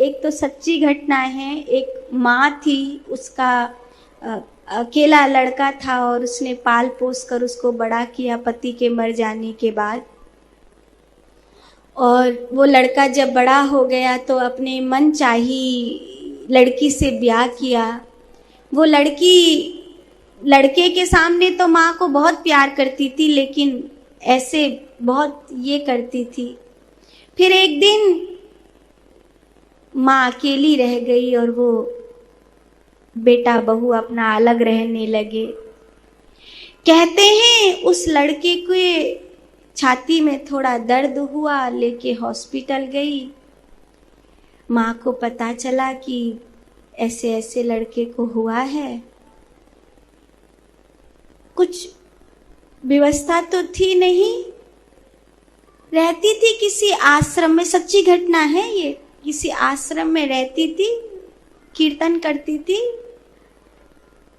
एक तो सच्ची घटना है। एक माँ थी, उसका अकेला लड़का था और उसने पाल पोस कर उसको बड़ा किया पति के मर जाने के बाद। और वो लड़का जब बड़ा हो गया तो अपने मन चाही लड़की से ब्याह किया। वो लड़की लड़के के सामने तो माँ को बहुत प्यार करती थी, लेकिन ऐसे बहुत ये करती थी। फिर एक दिन माँ अकेली रह गई और वो बेटा बहू अपना अलग रहने लगे। कहते हैं उस लड़के के छाती में थोड़ा दर्द हुआ, लेके हॉस्पिटल गई। माँ को पता चला कि ऐसे ऐसे लड़के को हुआ है। कुछ व्यवस्था तो थी नहीं, रहती थी किसी आश्रम में, सच्ची घटना है ये, किसी आश्रम में रहती थी, कीर्तन करती थी,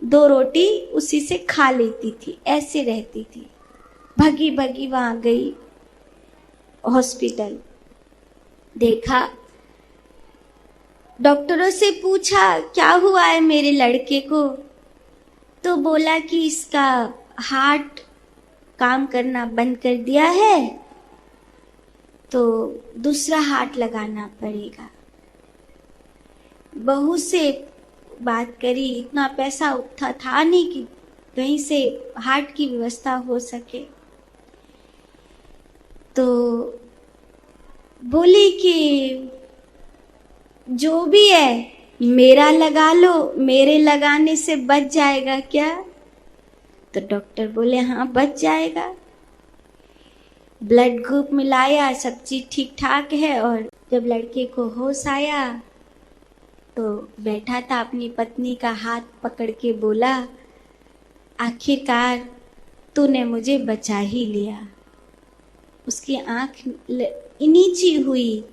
2 रोटी उसी से खा लेती थी, ऐसे रहती थी। भगी भगी वहां गई हॉस्पिटल, देखा, डॉक्टरों से पूछा क्या हुआ है मेरे लड़के को, तो बोला कि इसका हार्ट काम करना बंद कर दिया है, तो दूसरा हार्ट लगाना पड़ेगा। बहू से बात करी, इतना पैसा था नहीं कि कहीं से हार्ट की व्यवस्था हो सके, तो बोली कि जो भी है मेरा लगा लो, मेरे लगाने से बच जाएगा क्या? तो डॉक्टर बोले हाँ बच जाएगा। ब्लड ग्रुप मिलाया, सब चीज ठीक ठाक है। और जब लड़के को होश आया तो बैठा था, अपनी पत्नी का हाथ पकड़ के बोला आखिरकार तूने मुझे बचा ही लिया। उसकी आंख नीची हुई,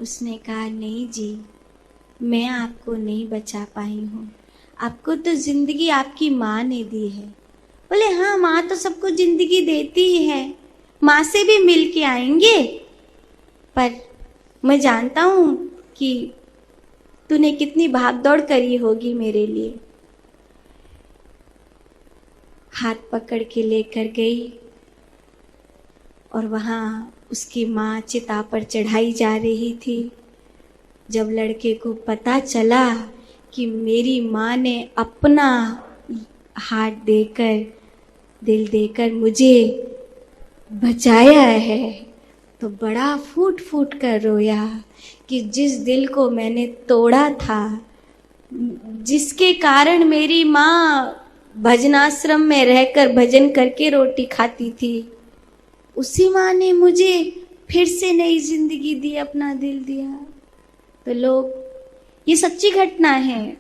उसने कहा नहीं जी, मैं आपको नहीं बचा पाई हूँ, आपको तो जिंदगी आपकी माँ ने दी है। बोले हाँ माँ तो सबको जिंदगी देती ही है, माँ से भी मिल के आएंगे, पर मैं जानता हूँ कि तूने कितनी भागदौड़ करी होगी मेरे लिए। हाथ पकड़ के लेकर गई और वहाँ उसकी माँ चिता पर चढ़ाई जा रही थी। जब लड़के को पता चला कि मेरी माँ ने अपना हार्ट देकर, दिल देकर मुझे बचाया है, तो बड़ा फूट फूट कर रोया कि जिस दिल को मैंने तोड़ा था, जिसके कारण मेरी माँ भजनाश्रम में रहकर भजन करके रोटी खाती थी, उसी माँ ने मुझे फिर से नई जिंदगी दी, अपना दिल दिया। तो लोग, ये सच्ची घटना है।